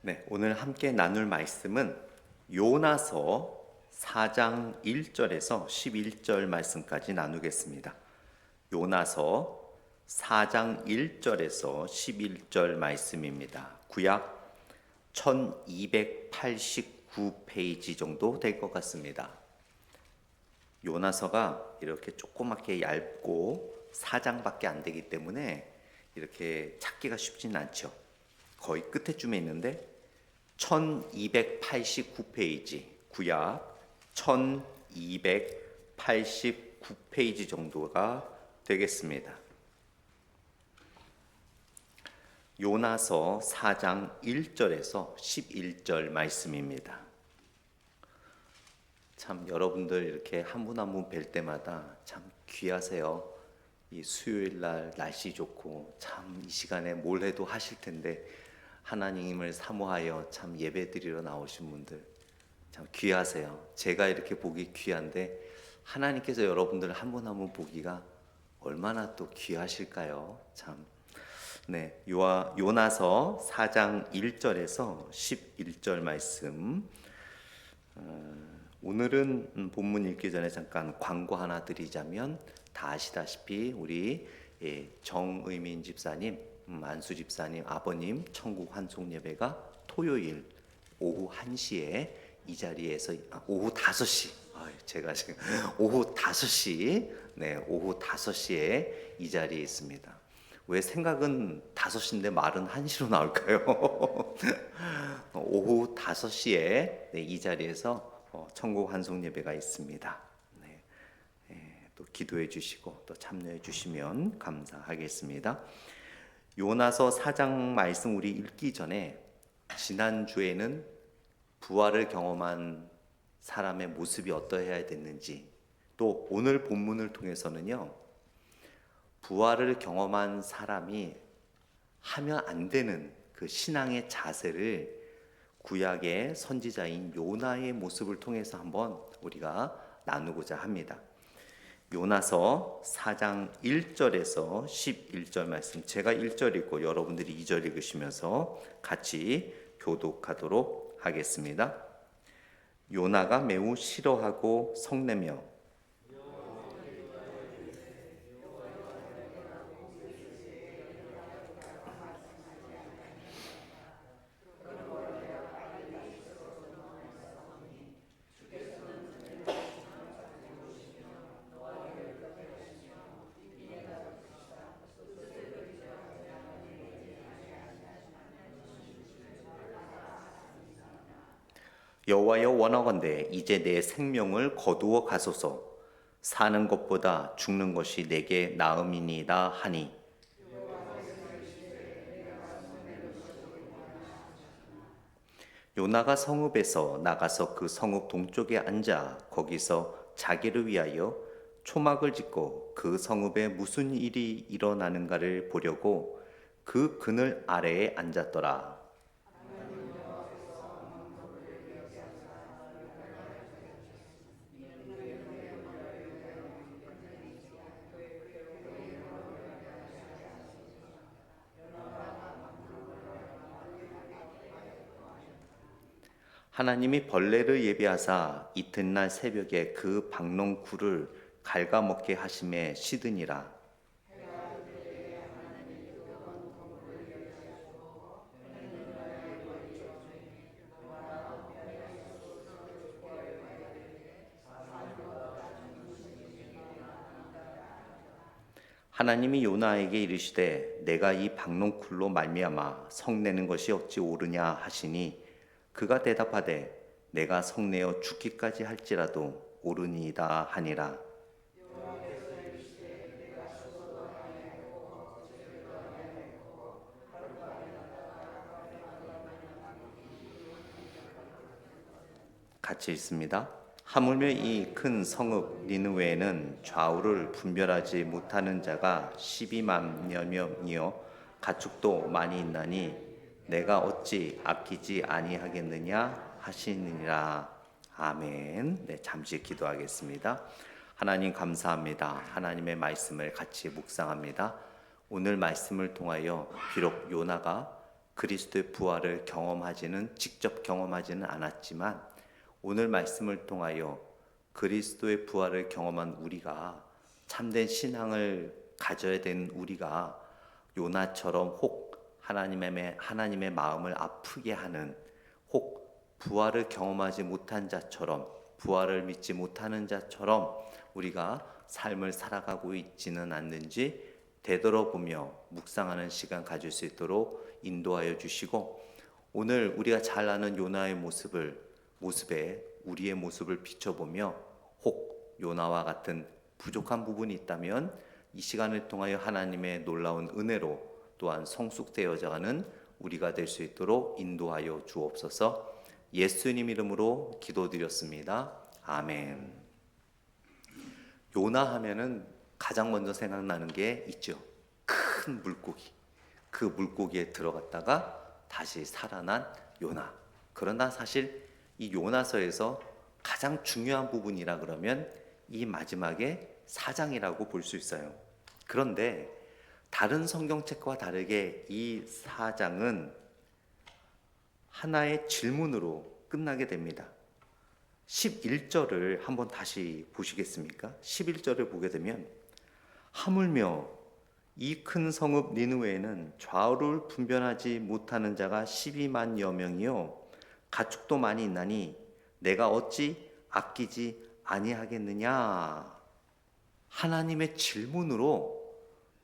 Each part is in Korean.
네, 오늘 함께 나눌 말씀은 요나서 4장 1절에서 11절 말씀까지 나누겠습니다. 요나서 4장 1절에서 11절 말씀입니다. 구약 1289페이지 정도 될 것 같습니다. 요나서가 이렇게 조그맣게 얇고 4장밖에 안 되기 때문에 이렇게 찾기가 쉽지는 않죠. 거의 끝에쯤에 있는데 1289페이지, 구약 1289페이지 정도가 되겠습니다. 요나서 4장 1절에서 11절 말씀입니다. 참 여러분들 이렇게 한 분 한 분 뵐 때마다 참 귀하세요. 이 수요일 날 날씨 좋고 참 이 시간에 뭘 해도 하실 텐데 하나님을 사모하여 참 예배 드리러 나오신 분들 참 귀하세요. 제가 이렇게 보기 귀한데 하나님께서 여러분들 한 분 한 분 보기가 얼마나 또 귀하실까요? 참. 네, 요나서 4장 1절에서 11절 말씀. 오늘은 본문 읽기 전에 잠깐 광고 하나 드리자면 다 아시다시피 우리 정의민 집사님, 안수 집사님 아버님 천국 환송 예배가 토요일 오후 1시에 이 자리에서 오후 5시 제가 지금 오후 5시 오후 5시에 이 자리에 있습니다. 왜 생각은 5시인데 말은 1시로 나올까요? 오후 5시에 이 자리에서 천국 환송 예배가 있습니다. 또 기도해 주시고 또 참여해 주시면 감사하겠습니다. 요나서 4장 말씀 우리 읽기 전에 지난주에는 부활을 경험한 사람의 모습이 어떠해야 됐는지, 또 오늘 본문을 통해서는요 부활을 경험한 사람이 하면 안 되는 그 신앙의 자세를 구약의 선지자인 요나의 모습을 통해서 한번 우리가 나누고자 합니다. 요나서 4장 1절에서 11절 말씀, 제가 1절 읽고 여러분들이 2절 읽으시면서 같이 교독하도록 하겠습니다. 요나가 매우 싫어하고 성내며 여호와여 원하건대 이제 내 생명을 거두어 가소서. 사는 것보다 죽는 것이 내게 나음이니이다 하니, 요나가 성읍에서 나가서 그 성읍 동쪽에 앉아 거기서 자기를 위하여 초막을 짓고 그 성읍에 무슨 일이 일어나는가를 보려고 그 그늘 아래에 앉았더라. 하나님이 벌레를 예비하사 이튿날 새벽에 그 박농쿨을 갉아먹게 하심에 시드니라. 하나님이 요나에게 이르시되 내가 이 박농쿨로 말미암아 성내는 것이 어찌 옳으냐 하시니, 그가 대답하되 내가 성내어 죽기까지 할지라도 옳으니이다 하니라. 같이 읽습니다. 하물며 이 큰 성읍 니느웨에는 좌우를 분별하지 못하는 자가 12만 명이요 가축도 많이 있나니 내가 어찌 아끼지 아니하겠느냐 하시니라. 아멘. 네, 잠시 기도하겠습니다. 하나님 감사합니다. 하나님의 말씀을 같이 묵상합니다. 오늘 말씀을 통하여 비록 요나가 그리스도의 부활을 직접 경험하지는 않았지만 오늘 말씀을 통하여 그리스도의 부활을 경험한 우리가, 참된 신앙을 가져야 되는 우리가 요나처럼 혹 하나님의 마음을 아프게 하는, 혹 부활을 경험하지 못한 자처럼, 부활을 믿지 못하는 자처럼 우리가 삶을 살아가고 있지는 않는지 되돌아보며 묵상하는 시간 가질 수 있도록 인도하여 주시고, 오늘 우리가 잘 아는 요나의 모습에 우리의 모습을 비춰보며 혹 요나와 같은 부족한 부분이 있다면 이 시간을 통하여 하나님의 놀라운 은혜로 또한 성숙되어져 가는 우리가 될 수 있도록 인도하여 주옵소서. 예수님 이름으로 기도드렸습니다. 아멘. 요나 하면은 가장 먼저 생각나는 게 있죠. 큰 물고기. 그 물고기에 들어갔다가 다시 살아난 요나. 그러나 사실 이 요나서에서 가장 중요한 부분이라 그러면 이 마지막에 4장이라고 볼 수 있어요. 그런데 다른 성경책과 다르게 이 4장은 하나의 질문으로 끝나게 됩니다. 11절을 한번 다시 보시겠습니까? 11절을 보게 되면 하물며 이 큰 성읍 니느웨에는 좌우를 분별하지 못하는 자가 12만여 명이요 가축도 많이 있나니 내가 어찌 아끼지 아니하겠느냐. 하나님의 질문으로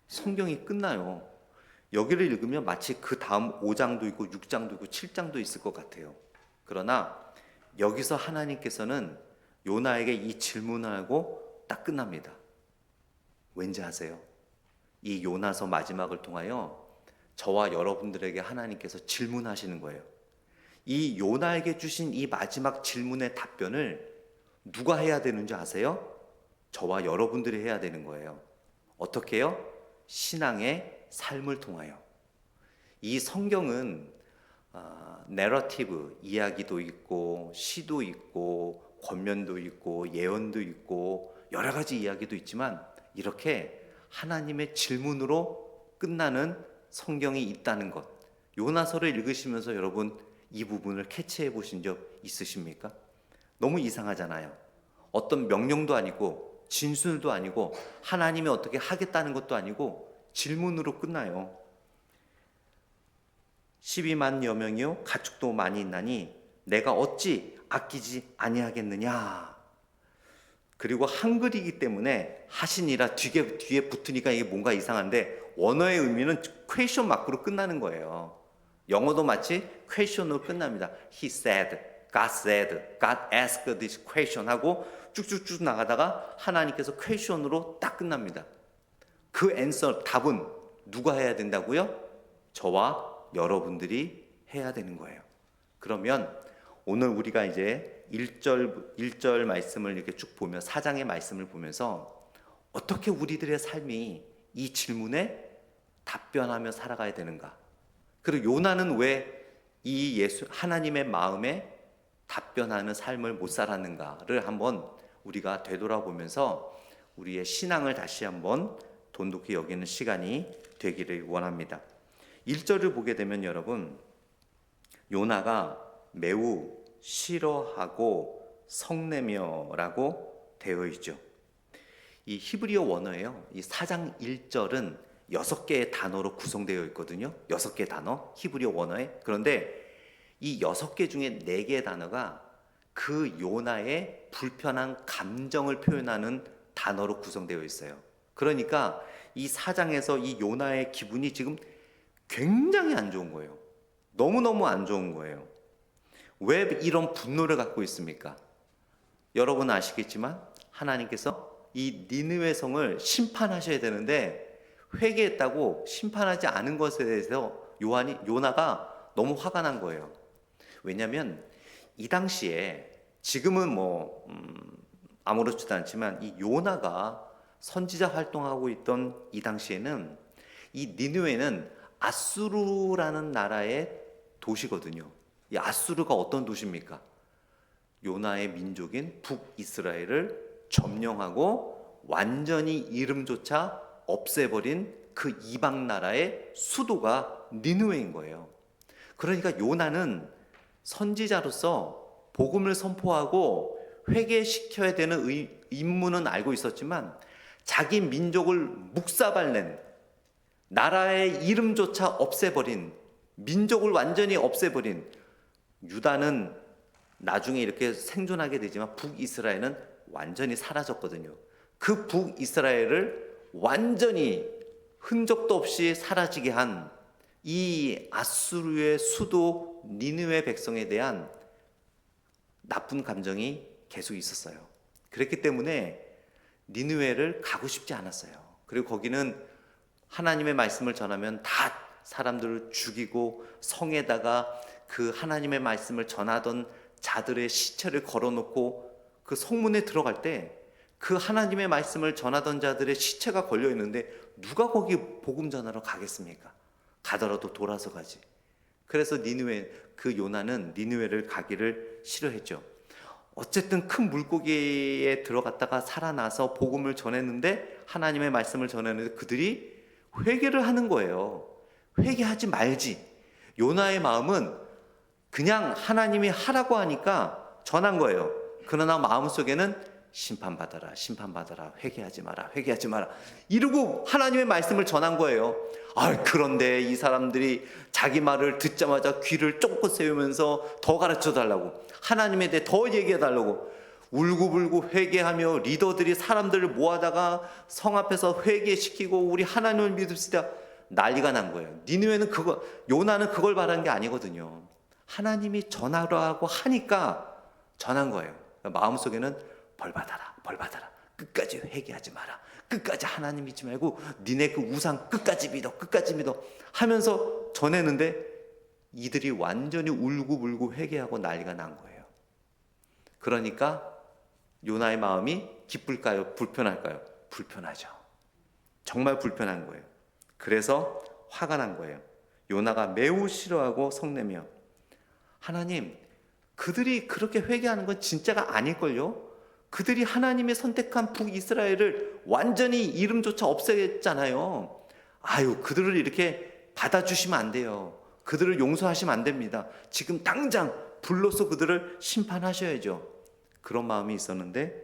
성경이 끝나요. 여기를 읽으면 마치 그 다음 5장도 있고 6장도 있고 7장도 있을 것 같아요. 그러나 여기서 하나님께서는 요나에게 이 질문을 하고 딱 끝납니다. 왠지 아세요? 이 요나서 마지막을 통하여 저와 여러분들에게 하나님께서 질문하시는 거예요. 이 요나에게 주신 이 마지막 질문의 답변을 누가 해야 되는지 아세요? 저와 여러분들이 해야 되는 거예요. 어떻게 해요? 신앙의 삶을 통하여. 이 성경은 내러티브, 이야기도 있고 시도 있고 권면도 있고 예언도 있고 여러 가지 이야기도 있지만 이렇게 하나님의 질문으로 끝나는 성경이 있다는 것, 요나서를 읽으시면서 여러분 이 부분을 캐치해 보신 적 있으십니까? 너무 이상하잖아요. 어떤 명령도 아니고 진술도 아니고 하나님이 어떻게 하겠다는 것도 아니고 질문으로 끝나요. 12만여 명이요 가축도 많이 있나니 내가 어찌 아끼지 아니하겠느냐. 그리고 한글이기 때문에 하시니라 뒤에 붙으니까 이게 뭔가 이상한데 원어의 의미는 퀘션 마크로 끝나는 거예요. 영어도 마치 퀘션으로 끝납니다. He said, God said, God asked this question 하고 쭉쭉쭉 나가다가 하나님께서 퀘션으로 딱 끝납니다. 그 앤서 답은 누가 해야 된다고요? 저와 여러분들이 해야 되는 거예요. 그러면 오늘 우리가 이제 1절 말씀을 이렇게 쭉 보며 4장의 말씀을 보면서 어떻게 우리들의 삶이 이 질문에 답변하며 살아가야 되는가? 그리고 요나는 왜 이 하나님의 마음에 답변하는 삶을 못 살았는가를 한번 우리가 되돌아보면서 우리의 신앙을 다시 한번 돈독히 여기는 시간이 되기를 원합니다. 1절을 보게 되면 여러분, 요나가 매우 싫어하고 성내며라고 되어 있죠. 이 히브리어 원어예요. 이 4장 1절은 6개의 단어로 구성되어 있거든요. 6개 단어, 히브리어 원어에. 그런데 이 6개 중에 4개의 단어가 그 요나의 불편한 감정을 표현하는 단어로 구성되어 있어요. 그러니까 이 4장에서 이 요나의 기분이 지금 굉장히 안 좋은 거예요. 너무너무 안 좋은 거예요. 왜 이런 분노를 갖고 있습니까? 여러분은 아시겠지만 하나님께서 이 니느웨 성을 심판하셔야 되는데 회개했다고 심판하지 않은 것에 대해서 요나가 너무 화가 난 거예요. 왜냐하면 이 당시에 지금은 아무렇지도 않지만 이 요나가 선지자 활동하고 있던 이 당시에는 이 니느웨는 아수르라는 나라의 도시거든요. 이 아수르가 어떤 도시입니까? 요나의 민족인 북이스라엘을 점령하고 완전히 이름조차 없애버린 그 이방 나라의 수도가 니느웨인 거예요. 그러니까 요나는 선지자로서 복음을 선포하고 회개시켜야 되는 임무는 알고 있었지만 자기 민족을 묵사발낸, 나라의 이름조차 없애버린, 민족을 완전히 없애버린 유다는 나중에 이렇게 생존하게 되지만 북이스라엘은 완전히 사라졌거든요. 그 북이스라엘을 완전히 흔적도 없이 사라지게 한 이 아수르의 수도 니느웨 백성에 대한 나쁜 감정이 계속 있었어요. 그렇기 때문에 니느웨를 가고 싶지 않았어요. 그리고 거기는 하나님의 말씀을 전하면 다 사람들을 죽이고 성에다가 그 하나님의 말씀을 전하던 자들의 시체를 걸어놓고 그 성문에 들어갈 때 그 하나님의 말씀을 전하던 자들의 시체가 걸려 있는데 누가 거기 복음 전하러 가겠습니까? 가더라도 돌아서 가지. 그래서 니느웨, 그 요나는 니느웨를 가기를 싫어했죠. 어쨌든 큰 물고기에 들어갔다가 살아나서 복음을 전했는데, 하나님의 말씀을 전했는데 그들이 회개를 하는 거예요. 회개하지 말지. 요나의 마음은 그냥 하나님이 하라고 하니까 전한 거예요. 그러나 마음속에는 심판받아라, 심판받아라, 회개하지 마라, 회개하지 마라 이러고 하나님의 말씀을 전한 거예요. 그런데 이 사람들이 자기 말을 듣자마자 귀를 쫑긋 세우면서 더 가르쳐 달라고, 하나님에 대해 더 얘기해 달라고 울고불고 회개하며 리더들이 사람들을 모아다가 성 앞에서 회개시키고 우리 하나님을 믿읍시다 난리가 난 거예요. 니느웨는 요나는 그걸 바란 게 아니거든요. 하나님이 전하라고 하니까 전한 거예요. 마음속에는 벌 받아라, 벌 받아라, 끝까지 회개하지 마라, 끝까지 하나님 믿지 말고 니네 그 우상 끝까지 믿어, 끝까지 믿어 하면서 전했는데 이들이 완전히 울고불고 회개하고 난리가 난 거예요. 그러니까 요나의 마음이 기쁠까요? 불편할까요? 불편하죠. 정말 불편한 거예요. 그래서 화가 난 거예요. 요나가 매우 싫어하고 성내며, 하나님, 그들이 그렇게 회개하는 건 진짜가 아닐걸요? 그들이 하나님의 선택한 북이스라엘을 완전히 이름조차 없애겠잖아요. 그들을 이렇게 받아주시면 안 돼요. 그들을 용서하시면 안 됩니다. 지금 당장 불러서 그들을 심판하셔야죠. 그런 마음이 있었는데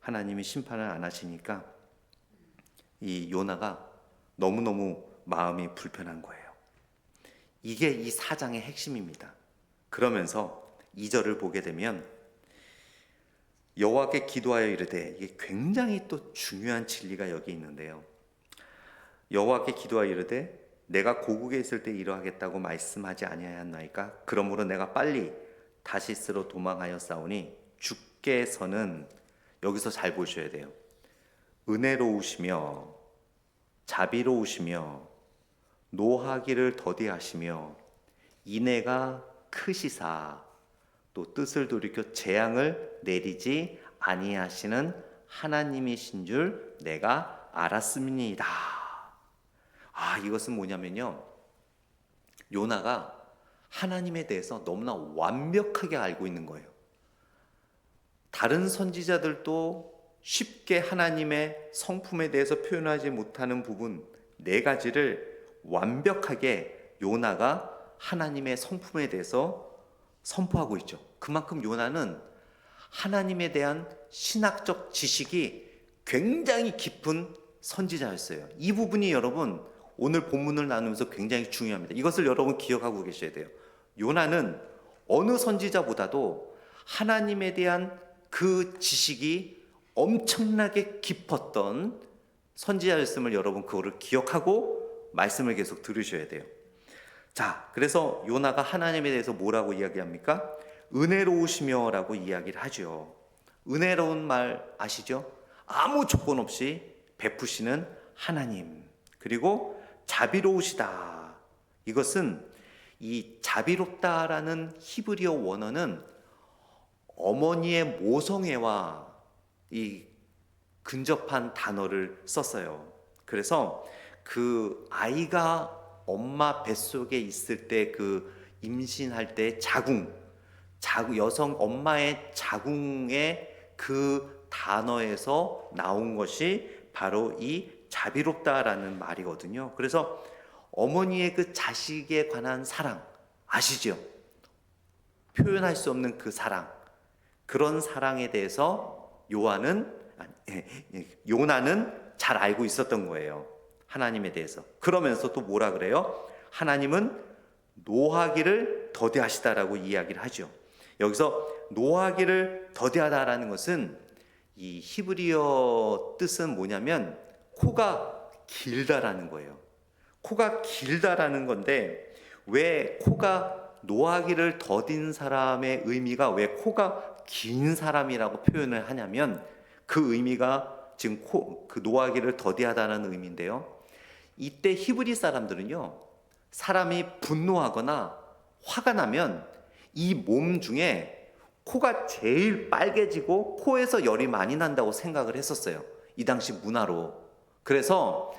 하나님이 심판을 안 하시니까 이 요나가 너무너무 마음이 불편한 거예요. 이게 이 사장의 핵심입니다. 그러면서 2절을 보게 되면 여호와께 기도하여 이르되, 이게 굉장히 또 중요한 진리가 여기 있는데요. 여호와께 기도하여 이르되 내가 고국에 있을 때 이러하겠다고 말씀하지 아니하였나이까? 그러므로 내가 빨리 다시스로 도망하여 싸우니 주께서는, 여기서 잘 보셔야 돼요, 은혜로우시며 자비로우시며 노하기를 더디하시며 인애가 크시사 또 뜻을 돌이켜 재앙을 내리지 아니하시는 하나님이신 줄 내가 알았음이니이다. 이것은 뭐냐면요, 요나가 하나님에 대해서 너무나 완벽하게 알고 있는 거예요. 다른 선지자들도 쉽게 하나님의 성품에 대해서 표현하지 못하는 부분 4가지를 완벽하게 요나가 하나님의 성품에 대해서 선포하고 있죠. 그만큼 요나는 하나님에 대한 신학적 지식이 굉장히 깊은 선지자였어요. 이 부분이 여러분 오늘 본문을 나누면서 굉장히 중요합니다. 이것을 여러분 기억하고 계셔야 돼요. 요나는 어느 선지자보다도 하나님에 대한 그 지식이 엄청나게 깊었던 선지자였음을 여러분 그거를 기억하고 말씀을 계속 들으셔야 돼요. 자, 그래서 요나가 하나님에 대해서 뭐라고 이야기합니까? 은혜로우시며 라고 이야기를 하죠. 은혜로운 말 아시죠? 아무 조건 없이 베푸시는 하나님. 그리고 자비로우시다. 이것은 이 자비롭다라는 히브리어 원어는 어머니의 모성애와 이 근접한 단어를 썼어요. 그래서 그 아이가 엄마 뱃속에 있을 때 그 임신할 때 자궁, 여성 엄마의 자궁의 그 단어에서 나온 것이 바로 이 자비롭다라는 말이거든요. 그래서 어머니의 그 자식에 관한 사랑, 아시죠? 표현할 수 없는 그 사랑, 그런 사랑에 대해서 요나는 잘 알고 있었던 거예요. 하나님에 대해서. 그러면서 또 뭐라 그래요? 하나님은 노하기를 더디하시다라고 이야기를 하죠. 여기서 노하기를 더디하다라는 것은 이 히브리어 뜻은 뭐냐면 코가 길다라는 거예요. 코가 길다라는 건데, 왜 코가 노하기를 더딘 사람의 의미가 왜 코가 긴 사람이라고 표현을 하냐면, 그 의미가 지금 그 노하기를 더디하다는 의미인데요. 이때 히브리 사람들은요, 사람이 분노하거나 화가 나면 이 몸 중에 코가 제일 빨개지고 코에서 열이 많이 난다고 생각을 했었어요. 이 당시 문화로. 그래서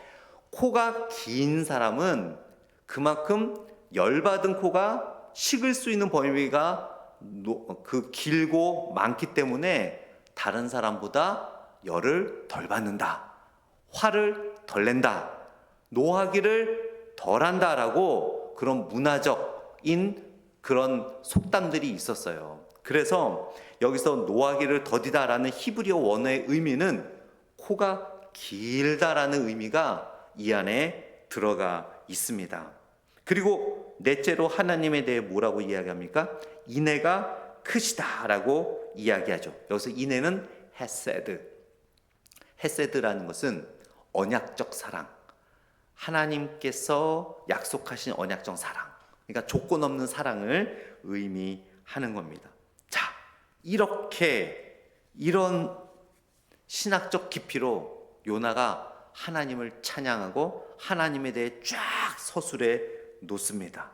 코가 긴 사람은 그만큼 열받은 코가 식을 수 있는 범위가 길고 많기 때문에 다른 사람보다 열을 덜 받는다, 화를 덜 낸다, 노하기를 덜 한다라고 그런 문화적인 그런 속담들이 있었어요. 그래서 여기서 노하기를 더디다라는 히브리어 원어의 의미는 코가 길다라는 의미가 이 안에 들어가 있습니다. 그리고 넷째로 하나님에 대해 뭐라고 이야기합니까? 인애가 크시다라고 이야기하죠. 여기서 인애는 헤세드라는 것은 언약적 사랑, 하나님께서 약속하신 언약적 사랑, 그러니까 조건 없는 사랑을 의미하는 겁니다. 자, 이런 신학적 깊이로 요나가 하나님을 찬양하고 하나님에 대해 쫙 서술해 놓습니다.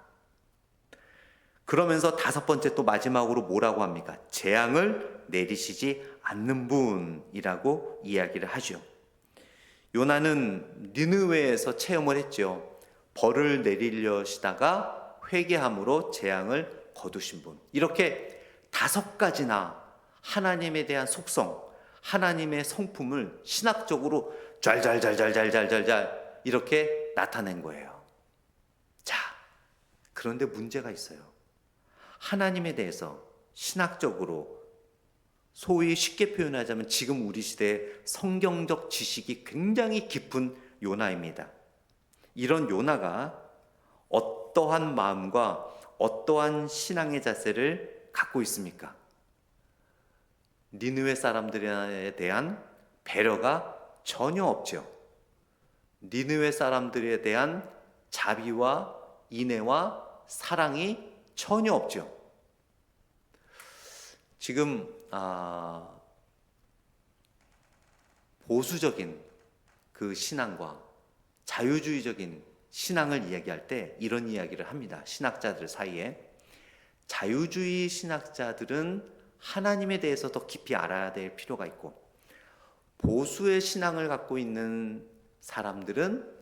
그러면서 다섯 번째 또 마지막으로 뭐라고 합니까? 재앙을 내리시지 않는 분이라고 이야기를 하죠. 요나는 니느웨에서 체험을 했죠. 벌을 내리려시다가 회개함으로 재앙을 거두신 분. 이렇게 다섯 가지나 하나님에 대한 속성, 하나님의 성품을 신학적으로 잘 이렇게 나타낸 거예요. 자, 그런데 문제가 있어요. 하나님에 대해서 신학적으로, 소위 쉽게 표현하자면 지금 우리 시대의 성경적 지식이 굉장히 깊은 요나입니다. 이런 요나가 어떠한 마음과 어떠한 신앙의 자세를 갖고 있습니까? 니느웨 사람들에 대한 배려가 전혀 없죠. 니느웨 사람들에 대한 자비와 인애와 사랑이 전혀 없죠. 지금 보수적인 그 신앙과 자유주의적인 신앙을 이야기할 때 이런 이야기를 합니다. 신학자들 사이에. 자유주의 신학자들은 하나님에 대해서 더 깊이 알아야 될 필요가 있고, 보수의 신앙을 갖고 있는 사람들은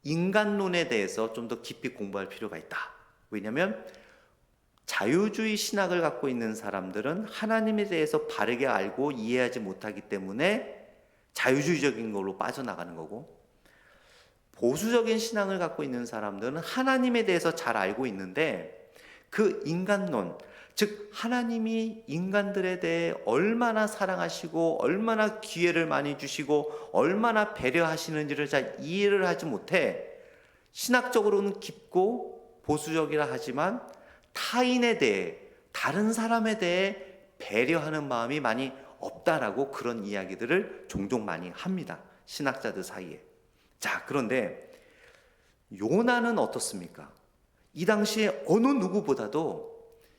인간론에 대해서 좀 더 깊이 공부할 필요가 있다. 왜냐하면 자유주의 신학을 갖고 있는 사람들은 하나님에 대해서 바르게 알고 이해하지 못하기 때문에 자유주의적인 걸로 빠져나가는 거고, 보수적인 신앙을 갖고 있는 사람들은 하나님에 대해서 잘 알고 있는데 그 인간론, 즉 하나님이 인간들에 대해 얼마나 사랑하시고 얼마나 기회를 많이 주시고 얼마나 배려하시는지를 잘 이해를 하지 못해 신학적으로는 깊고 보수적이라 하지만 타인에 대해, 다른 사람에 대해 배려하는 마음이 많이 없다라고 그런 이야기들을 종종 많이 합니다. 신학자들 사이에. 자, 그런데 요나는 어떻습니까? 이 당시에 어느 누구보다도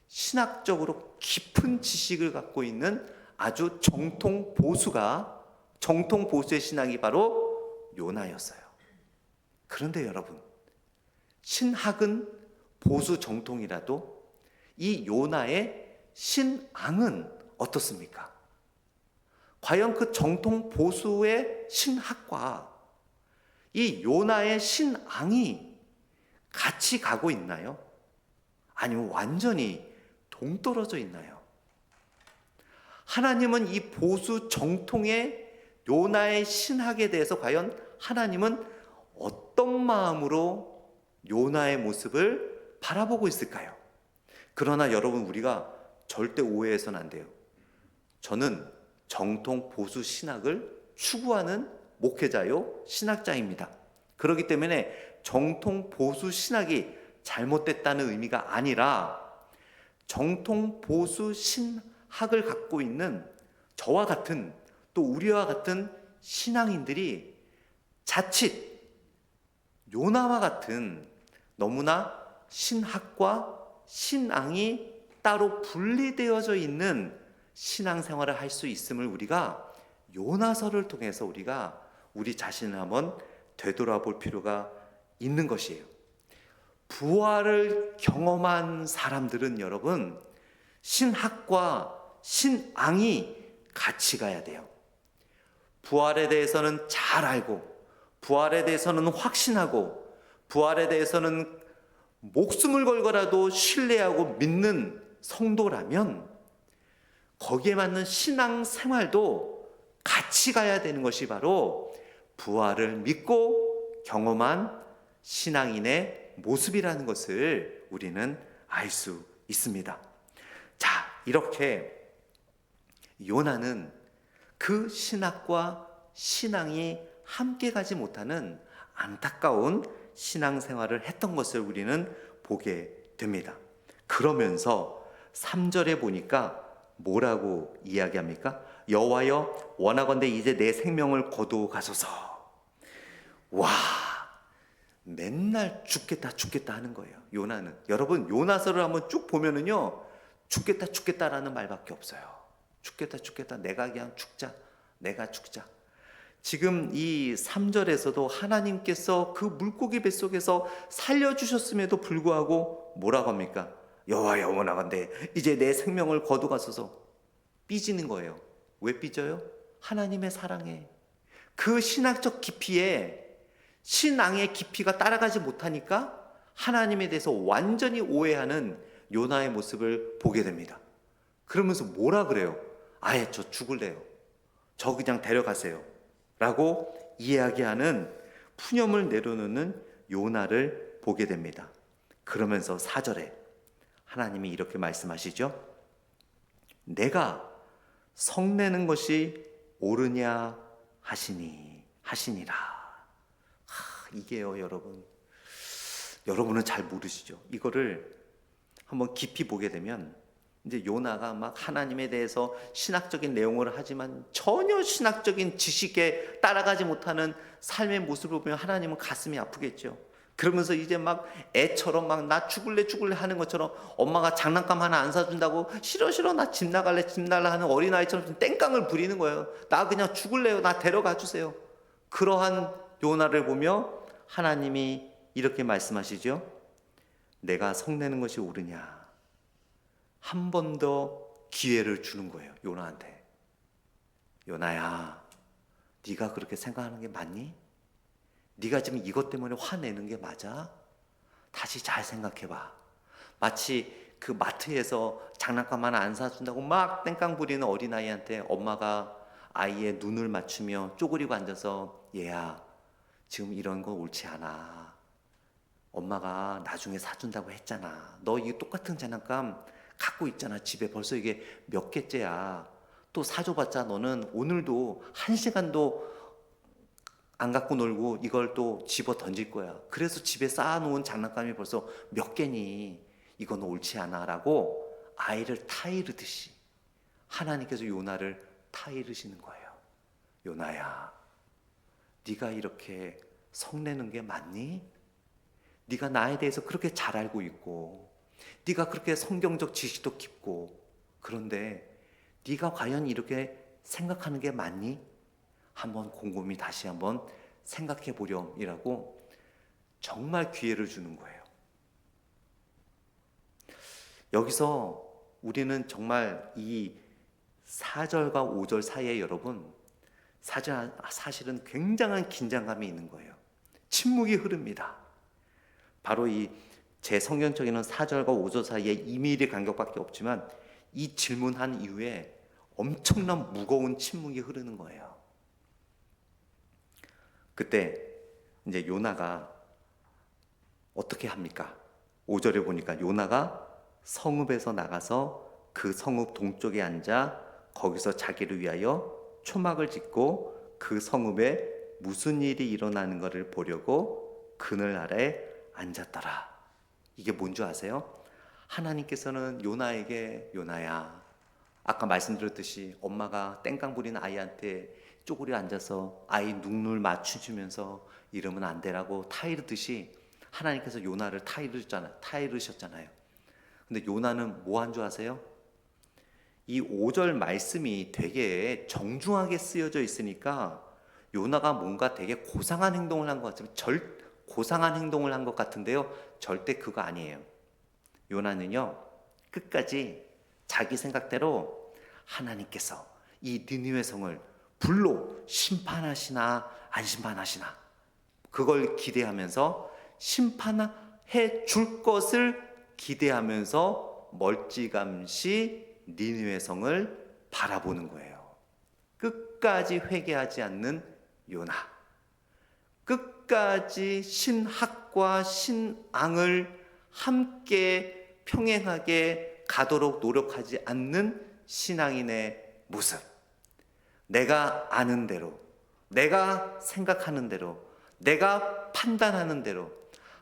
신학적으로 깊은 지식을 갖고 있는 아주 정통 보수의 신학이 바로 요나였어요. 그런데 여러분, 신학은 보수 정통이라도 이 요나의 신앙은 어떻습니까? 과연 그 정통 보수의 신학과 이 요나의 신앙이 같이 가고 있나요? 아니면 완전히 동떨어져 있나요? 하나님은 이 보수 정통의 요나의 신학에 대해서 과연 하나님은 어떤 마음으로 요나의 모습을 바라보고 있을까요? 그러나 여러분, 우리가 절대 오해해서는 안 돼요. 저는 정통 보수 신학을 추구하는 목회자요, 신학자입니다. 그렇기 때문에 정통 보수 신학이 잘못됐다는 의미가 아니라 정통 보수 신학을 갖고 있는 저와 같은, 또 우리와 같은 신앙인들이 자칫 요나와 같은 너무나 신학과 신앙이 따로 분리되어져 있는 신앙생활을 할 수 있음을 우리가 요나서를 통해서 우리가 우리 자신을 한번 되돌아볼 필요가 있는 것이에요. 부활을 경험한 사람들은 여러분, 신학과 신앙이 같이 가야 돼요. 부활에 대해서는 잘 알고, 부활에 대해서는 확신하고, 부활에 대해서는 목숨을 걸고라도 신뢰하고 믿는 성도라면 거기에 맞는 신앙 생활도 같이 가야 되는 것이 바로 부활을 믿고 경험한 신앙인의 모습이라는 것을 우리는 알 수 있습니다. 자, 이렇게 요나는 그 신학과 신앙이 함께 가지 못하는 안타까운 신앙생활을 했던 것을 우리는 보게 됩니다. 그러면서 3절에 보니까 뭐라고 이야기합니까? 여호와여, 원하건대 이제 내 생명을 거두어 가소서. 와, 맨날 죽겠다 죽겠다 하는 거예요, 요나는. 여러분, 요나서를 한번 쭉 보면은요, 죽겠다 죽겠다라는 말밖에 없어요. 죽겠다 죽겠다, 내가 그냥 죽자, 내가 죽자. 지금 이 3절에서도 하나님께서 그 물고기 뱃속에서 살려주셨음에도 불구하고 뭐라고 합니까? 여호와여, 원하건대 이제 내 생명을 거두가소서. 삐지는 거예요. 왜 삐져요? 하나님의 사랑에, 그 신학적 깊이에, 신앙의 깊이가 따라가지 못하니까 하나님에 대해서 완전히 오해하는 요나의 모습을 보게 됩니다. 그러면서 뭐라 그래요? 아예 저 죽을래요, 저 그냥 데려가세요 라고 이야기하는, 푸념을 내려놓는 요나를 보게 됩니다. 그러면서 4절에 하나님이 이렇게 말씀하시죠. 내가 성내는 것이 옳으냐 하시니라. 이게요, 여러분은 잘 모르시죠? 이거를 한번 깊이 보게 되면 이제 요나가 막 하나님에 대해서 신학적인 내용을 하지만 전혀 신학적인 지식에 따라가지 못하는 삶의 모습을 보면 하나님은 가슴이 아프겠죠. 그러면서 이제 막 애처럼 막 나 죽을래 하는 것처럼, 엄마가 장난감 하나 안 사준다고 싫어 나 집 나갈래 하는 어린아이처럼 땡깡을 부리는 거예요. 나 그냥 죽을래요, 나 데려가 주세요. 그러한 요나를 보며 하나님이 이렇게 말씀하시죠. 내가 성내는 것이 옳으냐. 한 번 더 기회를 주는 거예요, 요나한테. 요나야, 네가 그렇게 생각하는 게 맞니? 네가 지금 이것 때문에 화내는 게 맞아? 다시 잘 생각해봐. 마치 그 마트에서 장난감 하나 안 사준다고 막 땡깡 부리는 어린아이한테 엄마가 아이의 눈을 맞추며 쪼그리고 앉아서, 얘야, 지금 이런 거 옳지 않아. 엄마가 나중에 사준다고 했잖아. 너 이 똑같은 장난감 갖고 있잖아, 집에. 벌써 이게 몇 개째야. 또 사줘봤자 너는 오늘도 1시간도 안 갖고 놀고 이걸 또 집어 던질 거야. 그래서 집에 쌓아놓은 장난감이 벌써 몇 개니. 이건 옳지 않아 라고 아이를 타이르듯이 하나님께서 요나를 타이르시는 거예요. 요나야, 네가 이렇게 성내는 게 맞니? 네가 나에 대해서 그렇게 잘 알고 있고, 네가 그렇게 성경적 지식도 깊고, 그런데 네가 과연 이렇게 생각하는 게 맞니? 한번 곰곰이 다시 한번 생각해 보렴이라고 정말 기회를 주는 거예요. 여기서 우리는 정말 이 4절과 5절 사이에 여러분, 사실은 굉장한 긴장감이 있는 거예요. 침묵이 흐릅니다. 바로 이 제 성경책에는 4절과 5절 사이에 2mm 간격밖에 없지만 이 질문한 이후에 엄청난 무거운 침묵이 흐르는 거예요. 그때 이제 요나가 어떻게 합니까? 5절에 보니까 요나가 성읍에서 나가서 그 성읍 동쪽에 앉아 거기서 자기를 위하여 초막을 짓고 그 성읍에 무슨 일이 일어나는 것을 보려고 그늘 아래 앉았더라. 이게 뭔 줄 아세요? 하나님께서는 요나에게, 요나야, 아까 말씀드렸듯이 엄마가 땡깡 부리는 아이한테 쪼그려 앉아서 아이 눈물 맞추시면서 이러면 안 되라고 타이르듯이 하나님께서 요나를 타이르셨잖아요. 근데 요나는 뭐 한 줄 아세요? 이 5절 말씀이 되게 정중하게 쓰여져 있으니까 요나가 뭔가 되게 고상한 행동을 한 것 같으면 고상한 행동을 한 것 같은데요, 절대 그거 아니에요. 요나는요, 끝까지 자기 생각대로 하나님께서 이 니느웨 성을 불로 심판하시나 안 심판하시나 그걸 기대하면서 심판해 줄 것을 기대하면서 멀찌감치 니느웨 성을 바라보는 거예요. 끝까지 회개하지 않는 요나, 끝까지 신학과 신앙을 함께 평행하게 가도록 노력하지 않는 신앙인의 모습. 내가 아는 대로, 내가 생각하는 대로, 내가 판단하는 대로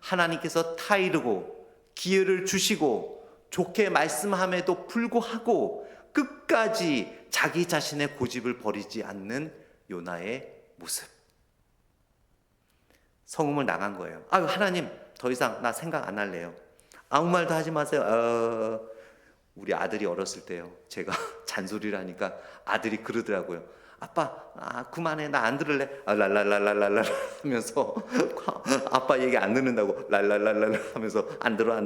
하나님께서 타이르고 기회를 주시고 좋게 말씀함에도 불구하고 끝까지 자기 자신의 고집을 버리지 않는 요나의 모습. 성읍을 나간 거예요. 아유, 하나님, 더 이상 나 생각 안 할래요. 아무 말도 하지 마세요. 우리 아들이 어렸을 때요, 제가 잔소리를 하니까 아들이 그러더라고요. 아빠, 그만해, 나 안 들을래. 랄랄랄랄랄라 하면서 아빠 얘기 안 듣는다고 랄랄랄랄라 하면서 안 들어.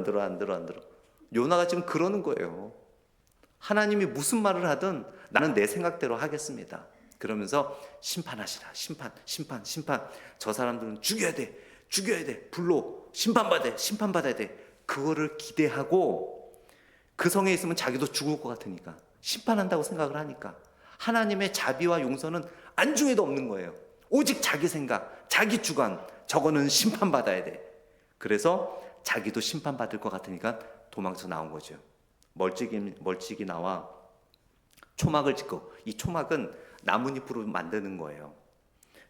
요나가 지금 그러는 거예요. 하나님이 무슨 말을 하든 나는 내 생각대로 하겠습니다. 그러면서 심판하시라. 심판. 저 사람들은 죽여야 돼. 불로 심판받아야 돼. 그거를 기대하고 그 성에 있으면 자기도 죽을 것 같으니까 심판한다고 생각을 하니까 하나님의 자비와 용서는 안중에도 없는 거예요. 오직 자기 생각, 자기 주관, 저거는 심판받아야 돼. 그래서 자기도 심판받을 것 같으니까 도망쳐 나온 거죠. 멀찍이 나와 초막을 짓고, 이 초막은 나뭇잎으로 만드는 거예요.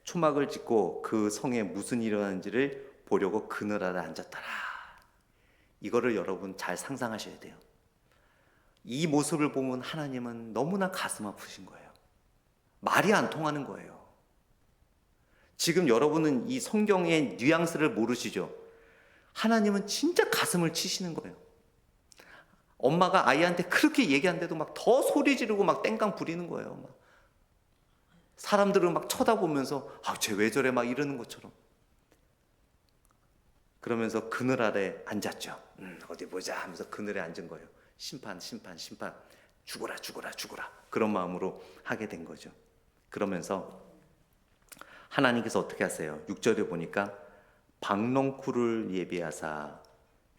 초막을 짓고 그 성에 무슨 일이 일어나는지를 보려고 그늘 아래 앉았더라. 이거를 여러분 잘 상상하셔야 돼요. 이 모습을 보면 하나님은 너무나 가슴 아프신 거예요. 말이 안 통하는 거예요. 지금 여러분은 이 성경의 뉘앙스를 모르시죠? 하나님은 진짜 가슴을 치시는 거예요. 엄마가 아이한테 그렇게 얘기하는데도 막 더 소리 지르고 막 땡깡 부리는 거예요. 막. 사람들은 막 쳐다보면서 쟤 왜 저래 막 이러는 것처럼. 그러면서 그늘 아래 앉았죠. 어디 보자 하면서 그늘에 앉은 거예요. 심판. 죽어라. 그런 마음으로 하게 된 거죠. 그러면서 하나님께서 어떻게 하세요? 6절에 보니까 박농쿨을 예비하사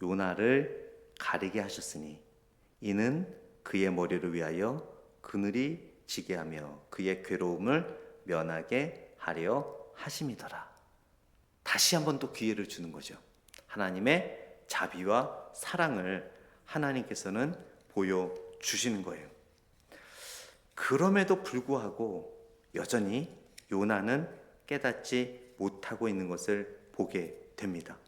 요나를 가리게 하셨으니 이는 그의 머리를 위하여 그늘이 지게 하며 그의 괴로움을 면하게 하려 하심이더라. 다시 한번 또 기회를 주는 거죠. 하나님의 자비와 사랑을 하나님께서는 보여주시는 거예요. 그럼에도 불구하고 여전히 요나는 깨닫지 못하고 있는 것을 보게 됩니다.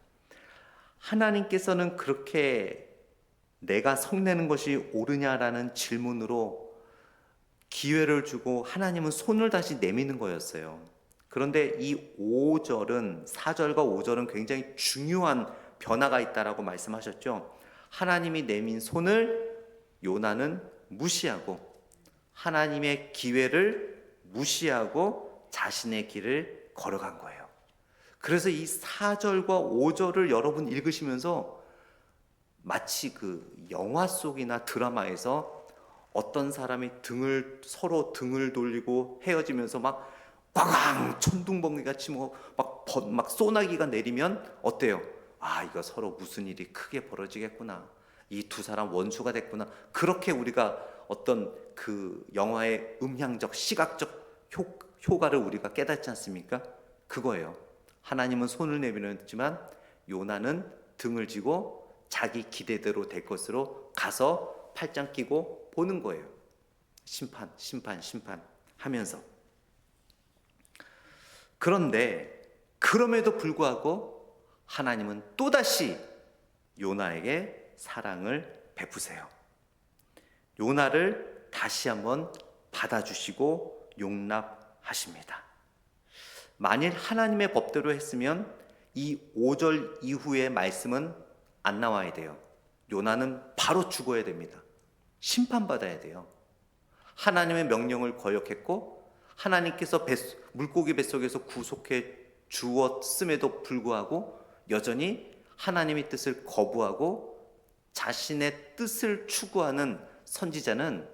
하나님께서는 그렇게 내가 성내는 것이 옳으냐라는 질문으로 기회를 주고 하나님은 손을 다시 내미는 거였어요. 그런데 이 4절과 5절은 굉장히 중요한 변화가 있다라고 말씀하셨죠. 하나님이 내민 손을 요나는 무시하고 하나님의 기회를 무시하고 자신의 길을 걸어간 거예요. 그래서 이 4절과 5절을 여러분 읽으시면서 마치 그 영화 속이나 드라마에서 어떤 사람이 서로 등을 돌리고 헤어지면서 막 꽝 천둥번개 같이 막 소나기가 내리면 어때요? 이거 서로 무슨 일이 크게 벌어지겠구나. 이 두 사람 원수가 됐구나. 그렇게 우리가 어떤 그 영화의 음향적, 시각적 효과를 우리가 깨닫지 않습니까? 그거예요. 하나님은 손을 내밀었지만 요나는 등을 지고 자기 기대대로 될 것으로 가서 팔짱 끼고 보는 거예요. 심판, 심판, 심판 하면서. 그런데 그럼에도 불구하고 하나님은 또다시 요나에게 사랑을 베푸세요. 요나를 다시 한번 받아주시고 용납하십니다. 만일 하나님의 법대로 했으면 이 5절 이후의 말씀은 안 나와야 돼요. 요나는 바로 죽어야 됩니다. 심판받아야 돼요. 하나님의 명령을 거역했고 하나님께서 물고기 뱃속에서 구속해 주었음에도 불구하고 여전히 하나님의 뜻을 거부하고 자신의 뜻을 추구하는 선지자는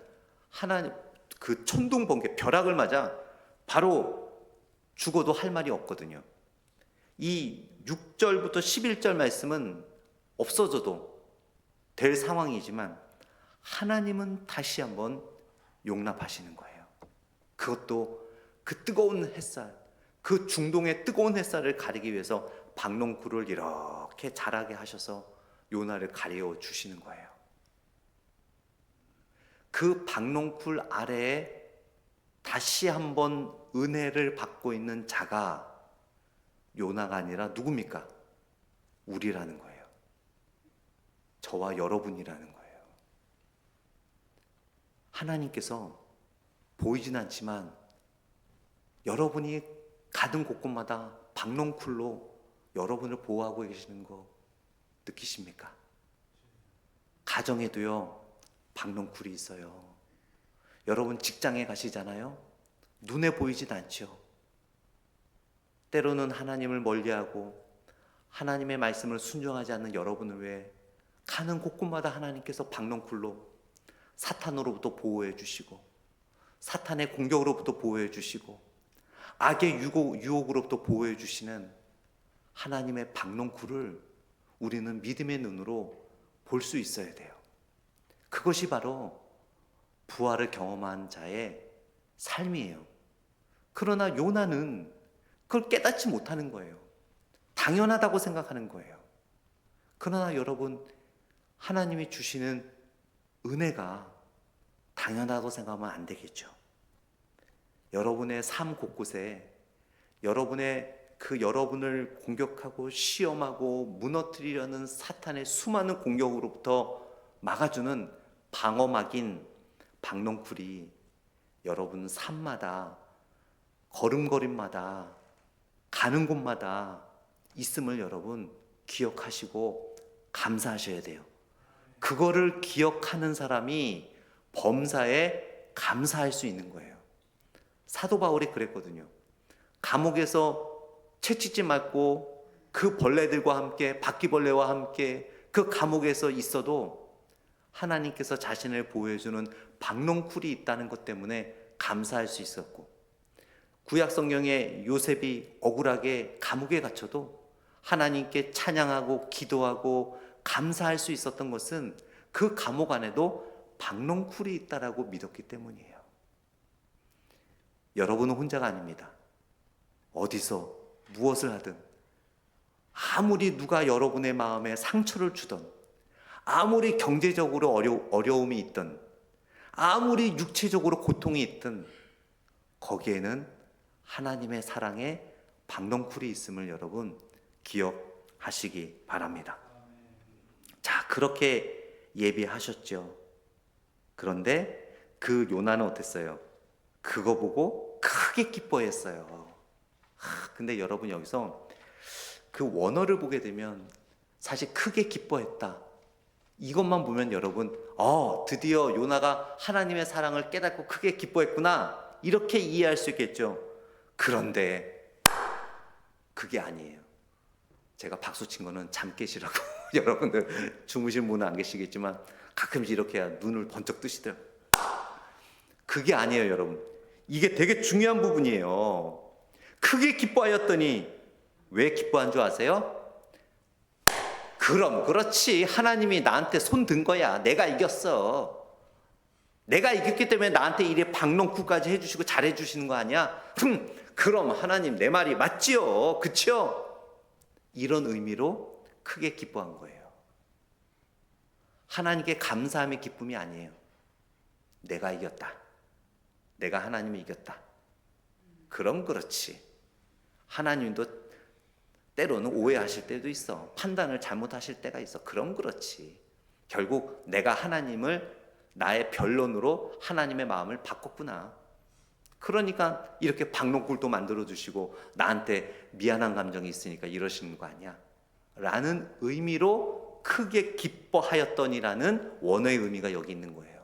하나님 그 천둥 번개 벼락을 맞아 바로 죽어도 할 말이 없거든요. 이 6절부터 11절 말씀은 없어져도 될 상황이지만 하나님은 다시 한번 용납하시는 거예요. 그것도 그 뜨거운 햇살, 그 중동의 뜨거운 햇살을 가리기 위해서 박농쿨을 이렇게 자라게 하셔서 요나를 가려 주시는 거예요. 그 박농쿨 아래에 다시 한번 은혜를 받고 있는 자가 요나가 아니라 누굽니까? 우리라는 거예요. 저와 여러분이라는 거예요. 하나님께서 보이진 않지만 여러분이 가는 곳곳마다 박농쿨로 여러분을 보호하고 계시는 거 느끼십니까? 가정에도요, 박농쿨이 있어요. 여러분 직장에 가시잖아요. 눈에 보이진 않죠. 때로는 하나님을 멀리하고 하나님의 말씀을 순종하지 않는 여러분을 위해 가는 곳곳마다 하나님께서 박농쿨로 사탄으로부터 보호해 주시고 사탄의 공격으로부터 보호해 주시고 악의 유혹으로부터 보호해 주시는 하나님의 박농쿨을 우리는 믿음의 눈으로 볼 수 있어야 돼요. 그것이 바로 부활을 경험한 자의 삶이에요. 그러나 요나는 그걸 깨닫지 못하는 거예요. 당연하다고 생각하는 거예요. 그러나 여러분, 하나님이 주시는 은혜가 당연하다고 생각하면 안 되겠죠. 여러분의 삶 곳곳에 여러분을 공격하고 시험하고 무너뜨리려는 사탄의 수많은 공격으로부터 막아주는 방어막인 박농쿨이 여러분 삶마다 걸음걸이마다 가는 곳마다 있음을 여러분 기억하시고 감사하셔야 돼요. 그거를 기억하는 사람이 범사에 감사할 수 있는 거예요. 사도 바울이 그랬거든요. 감옥에서 채찍질 맞고 그 벌레들과 함께 바퀴벌레와 함께 그 감옥에서 있어도 하나님께서 자신을 보호해주는 박농쿨이 있다는 것 때문에 감사할 수 있었고, 구약 성경에 요셉이 억울하게 감옥에 갇혀도 하나님께 찬양하고 기도하고 감사할 수 있었던 것은 그 감옥 안에도 박농쿨이 있다라고 믿었기 때문이에요. 여러분은 혼자가 아닙니다. 어디서 무엇을 하든 아무리 누가 여러분의 마음에 상처를 주던, 아무리 경제적으로 어려움이 있든, 아무리 육체적으로 고통이 있든 거기에는 하나님의 사랑의 박농쿨이 있음을 여러분 기억하시기 바랍니다. 자, 그렇게 예비하셨죠. 그런데 그 요나는 어땠어요? 그거 보고 크게 기뻐했어요. 근데 여러분 여기서 그 원어를 보게 되면 사실 크게 기뻐했다, 이것만 보면 여러분 드디어 요나가 하나님의 사랑을 깨닫고 크게 기뻐했구나, 이렇게 이해할 수 있겠죠. 그런데 그게 아니에요. 제가 박수 친 거는 잠 깨시라고 여러분들 주무신 분은 안 계시겠지만 가끔씩 이렇게 눈을 번쩍 뜨시더라고요. 그게 아니에요. 여러분, 이게 되게 중요한 부분이에요. 크게 기뻐하였더니 왜 기뻐한 줄 아세요? 그렇지, 하나님이 나한테 손 든 거야. 내가 이겼어. 내가 이겼기 때문에 나한테 이래 박농쿨까지 해주시고 잘해주시는 거 아니야? 그럼 하나님 내 말이 맞지요, 그치요? 이런 의미로 크게 기뻐한 거예요. 하나님께 감사함의 기쁨이 아니에요. 내가 이겼다. 내가 하나님을 이겼다. 그럼 그렇지. 하나님도 때로는 오해하실 때도 있어. 판단을 잘못하실 때가 있어. 그럼 그렇지. 결국 내가 하나님을 나의 변론으로 하나님의 마음을 바꿨구나. 그러니까 이렇게 박농굴도 만들어주시고 나한테 미안한 감정이 있으니까 이러시는 거 아니야? 라는 의미로 크게 기뻐하였더니라는 원어의 의미가 여기 있는 거예요.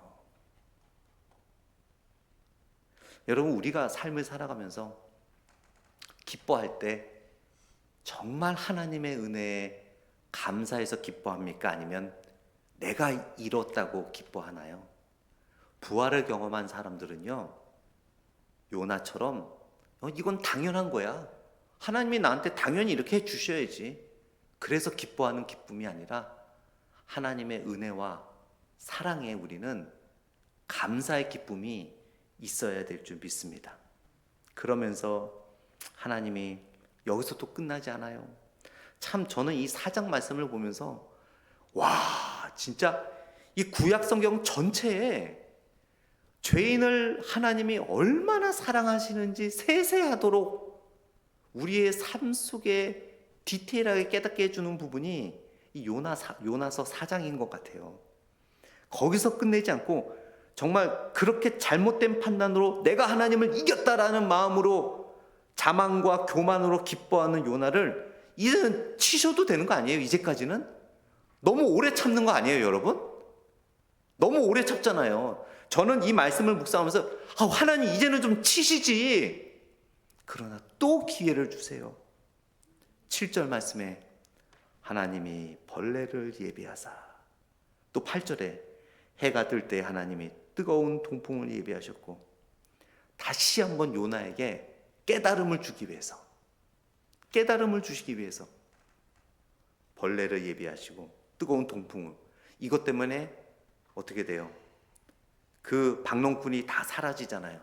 여러분, 우리가 삶을 살아가면서 기뻐할 때 정말 하나님의 은혜에 감사해서 기뻐합니까? 아니면 내가 이뤘다고 기뻐하나요? 부활을 경험한 사람들은요, 요나처럼 이건 당연한 거야. 하나님이 나한테 당연히 이렇게 해주셔야지. 그래서 기뻐하는 기쁨이 아니라 하나님의 은혜와 사랑에 우리는 감사의 기쁨이 있어야 될 줄 믿습니다. 그러면서 하나님이 여기서 또 끝나지 않아요. 참 저는 이 4장 말씀을 보면서 와, 진짜 이 구약 성경 전체에 죄인을 하나님이 얼마나 사랑하시는지 세세하도록 우리의 삶 속에 디테일하게 깨닫게 해주는 부분이 이 요나서 4장인 것 같아요. 거기서 끝내지 않고 정말 그렇게 잘못된 판단으로 내가 하나님을 이겼다라는 마음으로 자만과 교만으로 기뻐하는 요나를 이제는 치셔도 되는 거 아니에요? 이제까지는? 너무 오래 참는 거 아니에요, 여러분? 너무 오래 참잖아요. 저는 이 말씀을 묵상하면서 하나님 이제는 좀 치시지. 그러나 또 기회를 주세요. 7절 말씀에 하나님이 벌레를 예비하사, 또 8절에 해가 뜰 때 하나님이 뜨거운 동풍을 예비하셨고, 다시 한번 요나에게 깨달음을 주기 위해서 벌레를 예비하시고 뜨거운 동풍을, 이것 때문에 어떻게 돼요? 그 박농꾼이 다 사라지잖아요.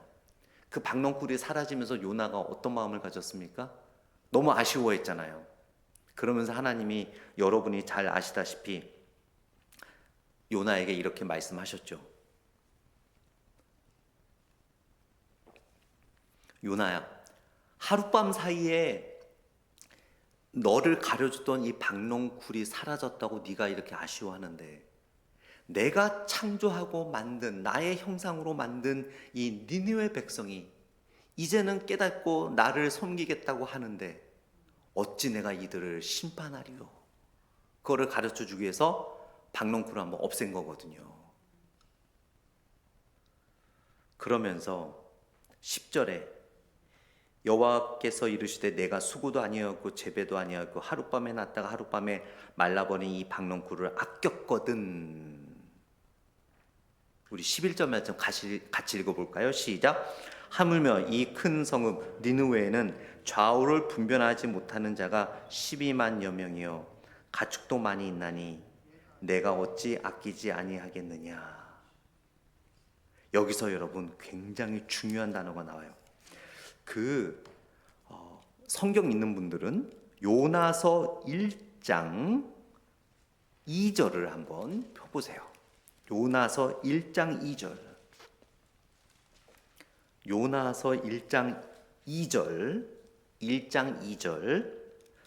그 박농꾼이 사라지면서 요나가 어떤 마음을 가졌습니까? 너무 아쉬워했잖아요. 그러면서 하나님이 여러분이 잘 아시다시피 요나에게 이렇게 말씀하셨죠. 요나야, 하룻밤 사이에 너를 가려주던 이 박농쿨이 사라졌다고 네가 이렇게 아쉬워하는데, 내가 창조하고 만든 나의 형상으로 만든 이 니느웨 백성이 이제는 깨닫고 나를 섬기겠다고 하는데 어찌 내가 이들을 심판하리요? 그거를 가르쳐 주기 위해서 박농쿨을 한번 없앤 거거든요. 그러면서 10절에 여호와께서 이르시되 내가 수고도 아니었고 재배도 아니었고 하룻밤에 났다가 하룻밤에 말라버린 이 박농쿨을 아꼈거든. 우리 11절 말씀 같이 읽어볼까요? 시작. 하물며 이 큰 성읍 니느웨에는 좌우를 분별하지 못하는 자가 12만여 명이요 가축도 많이 있나니 내가 어찌 아끼지 아니하겠느냐. 여기서 여러분 굉장히 중요한 단어가 나와요. 성경 있는 분들은 요나서 1장 2절을 한번 펴보세요. 요나서 1장 2절. 요나서 1장 2절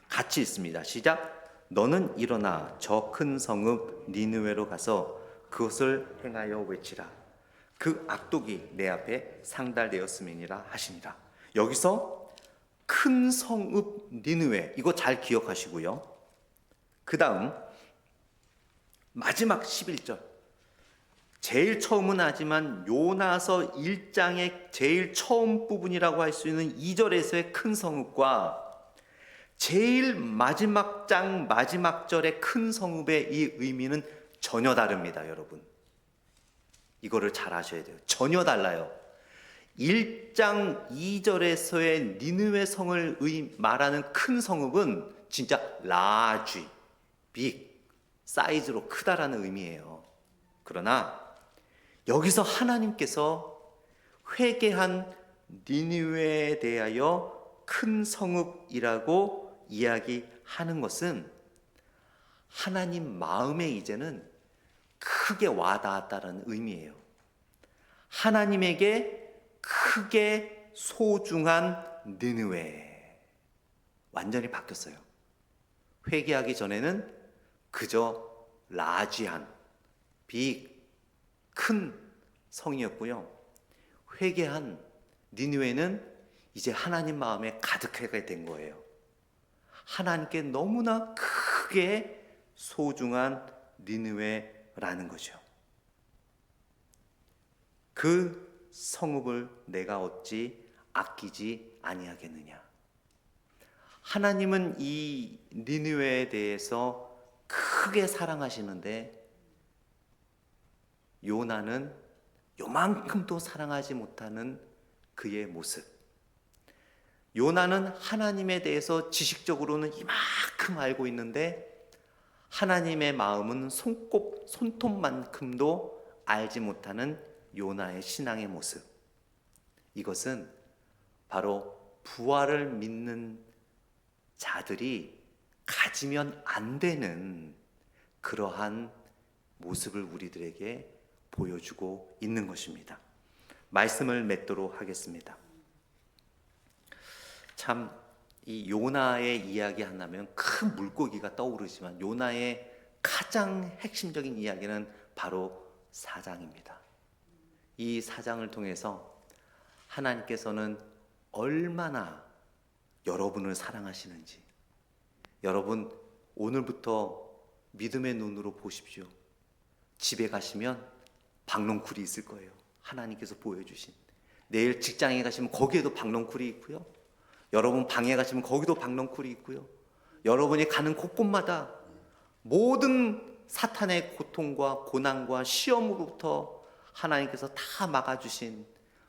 같이 읽습니다. 시작. 너는 일어나 저 큰 성읍 니느웨로 가서 그것을 행하여 외치라. 그 악독이 내 앞에 상달되었음이니라 하시니라. 여기서 큰 성읍 니느웨, 이거 잘 기억하시고요. 그 다음 마지막 11절, 제일 처음은 하지만 요나서 1장의 제일 처음 부분이라고 할 수 있는 2절에서의 큰 성읍과 제일 마지막 장 마지막 절의 큰 성읍의 이 의미는 전혀 다릅니다. 여러분, 이거를 잘 아셔야 돼요. 전혀 달라요. 1장 2절에서의 니느웨 성을 말하는 큰 성읍은 진짜 라지, 빅, 사이즈로 크다라는 의미예요. 그러나 여기서 하나님께서 회개한 니느웨에 대하여 큰 성읍이라고 이야기하는 것은 하나님 마음에 이제는 크게 와닿았다는 의미예요. 하나님에게 크게 소중한 느느웨, 완전히 바뀌었어요. 회개하기 전에는 그저 라지한 큰 성이었고요. 회개한 니느웨는 이제 하나님 마음에 가득하게 된 거예요. 하나님께 너무나 크게 소중한 니느웨라는 거죠. 그 성읍을 내가 어찌 아끼지 아니하겠느냐. 하나님은 이 니느웨에 대해서 크게 사랑하시는데 요나는 요만큼도 사랑하지 못하는 그의 모습. 요나는 하나님에 대해서 지식적으로는 이만큼 알고 있는데 하나님의 마음은 손톱만큼도 알지 못하는 요나의 신앙의 모습. 이것은 바로 부활을 믿는 자들이 가지면 안 되는 그러한 모습을 우리들에게 보여주고 있는 것입니다. 말씀을 맺도록 하겠습니다. 참 이 요나의 이야기 한다면 큰 물고기가 떠오르지만 요나의 가장 핵심적인 이야기는 바로 4장입니다. 이 4장을 통해서 하나님께서는 얼마나 여러분을 사랑하시는지, 여러분 오늘부터 믿음의 눈으로 보십시오. 집에 가시면 박농쿨이 있을 거예요. 하나님께서 보여주신. 내일 직장에 가시면 거기에도 박농쿨이 있고요. 여러분 방에 가시면 거기도 박농쿨이 있고요. 여러분이 가는 곳곳마다 모든 사탄의 고통과 고난과 시험으로부터 하나님께서 다 막아주신,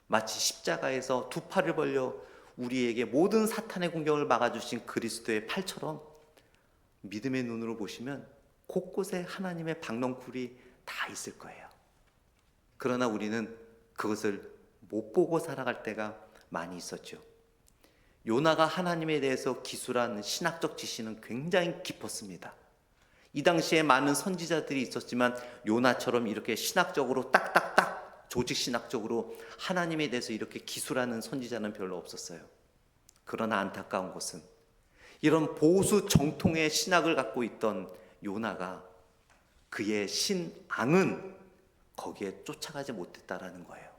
마치 십자가에서 두 팔을 벌려 우리에게 모든 사탄의 공격을 막아주신 그리스도의 팔처럼 믿음의 눈으로 보시면 곳곳에 하나님의 박농쿨이 다 있을 거예요. 그러나 우리는 그것을 못 보고 살아갈 때가 많이 있었죠. 요나가 하나님에 대해서 기술한 신학적 지식은 굉장히 깊었습니다. 이 당시에 많은 선지자들이 있었지만 요나처럼 이렇게 신학적으로 딱딱딱 조직 신학적으로 하나님에 대해서 이렇게 기술하는 선지자는 별로 없었어요. 그러나 안타까운 것은 이런 보수 정통의 신학을 갖고 있던 요나가 그의 신앙은 거기에 쫓아가지 못했다라는 거예요.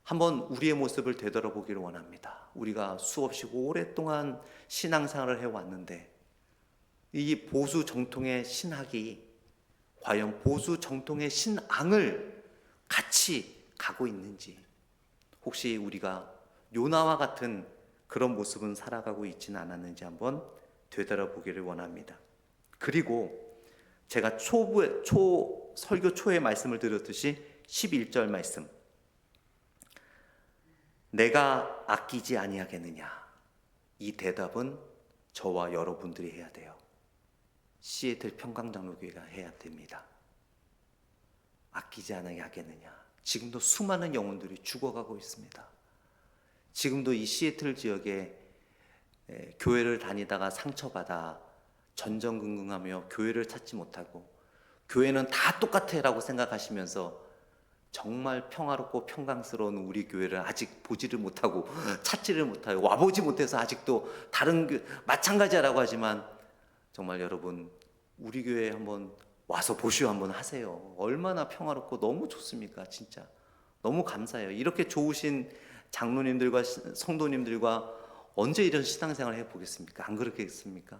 한번 우리의 모습을 되돌아보기를 원합니다. 우리가 수없이 오랫동안 신앙생활을 해왔는데 이 보수 정통의 신학이 과연 보수 정통의 신앙을 같이 가고 있는지, 혹시 우리가 요나와 같은 그런 모습은 살아가고 있지는 않았는지 한번 되돌아보기를 원합니다. 그리고 제가 설교 초에 말씀을 드렸듯이 11절 말씀, 내가 아끼지 아니하겠느냐, 이 대답은 저와 여러분들이 해야 돼요. 시애틀 평강장로교회가 해야 됩니다. 아끼지 아니하겠느냐. 지금도 수많은 영혼들이 죽어가고 있습니다. 지금도 이 시애틀 지역에 교회를 다니다가 상처받아 전전긍긍하며 교회를 찾지 못하고 교회는 다 똑같아 라고 생각하시면서 정말 평화롭고 평강스러운 우리 교회를 아직 보지를 못하고 찾지를 못하고 와보지 못해서 아직도 다른 마찬가지라고 하지만 정말 여러분 우리 교회에 한번 와서 보시오 한번 하세요. 얼마나 평화롭고 너무 좋습니까? 진짜 너무 감사해요. 이렇게 좋으신 장로님들과 성도님들과 언제 이런 신앙생활을 해보겠습니까? 안 그렇겠습니까?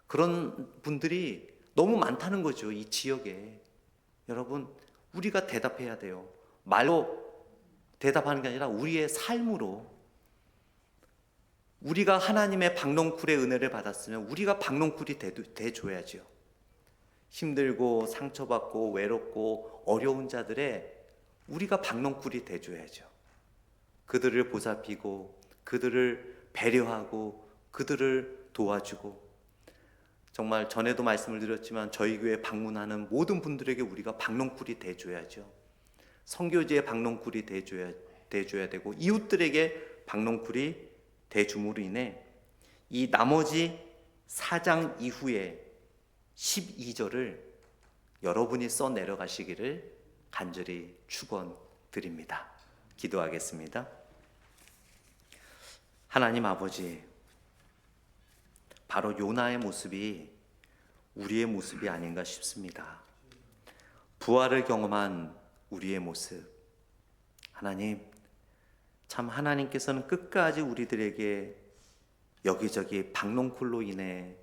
그런 분들이 너무 많다는 거죠, 이 지역에. 여러분, 우리가 대답해야 돼요. 말로 대답하는 게 아니라 우리의 삶으로. 우리가 하나님의 박농쿨의 은혜를 받았으면 우리가 박농쿨이 돼줘야죠. 힘들고 상처받고 외롭고 어려운 자들의 우리가 박농쿨이 돼줘야죠. 그들을 보살피고 그들을 배려하고 그들을 도와주고, 정말 전에도 말씀을 드렸지만 저희 교회 방문하는 모든 분들에게 우리가 박농쿨이 돼줘야죠. 선교지에 박농쿨이 돼줘야 되고 이웃들에게 박농쿨이 돼줌으로 인해 이 나머지 4장 이후에 12절을 여러분이 써 내려가시기를 간절히 축원드립니다. 기도하겠습니다. 하나님 아버지, 바로 요나의 모습이 우리의 모습이 아닌가 싶습니다. 부활을 경험한 우리의 모습, 하나님, 참 하나님께서는 끝까지 우리들에게 여기저기 박농쿨로 인해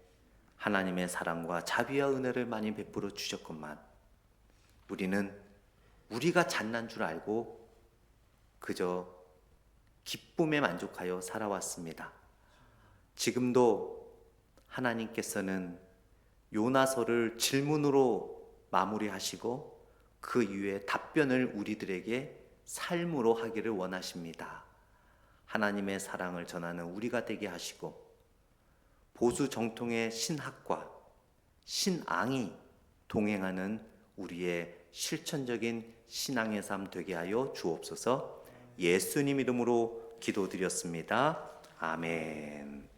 하나님의 사랑과 자비와 은혜를 많이 베풀어 주셨건만 우리는 우리가 잘난 줄 알고 그저 기쁨에 만족하여 살아왔습니다. 지금도 하나님께서는 요나서를 질문으로 마무리하시고 그 이후에 답변을 우리들에게 삶으로 하기를 원하십니다. 하나님의 사랑을 전하는 우리가 되게 하시고 보수 정통의 신학과 신앙이 동행하는 우리의 실천적인 신앙의 삶 되게 하여 주옵소서. 예수님 이름으로 기도드렸습니다. 아멘.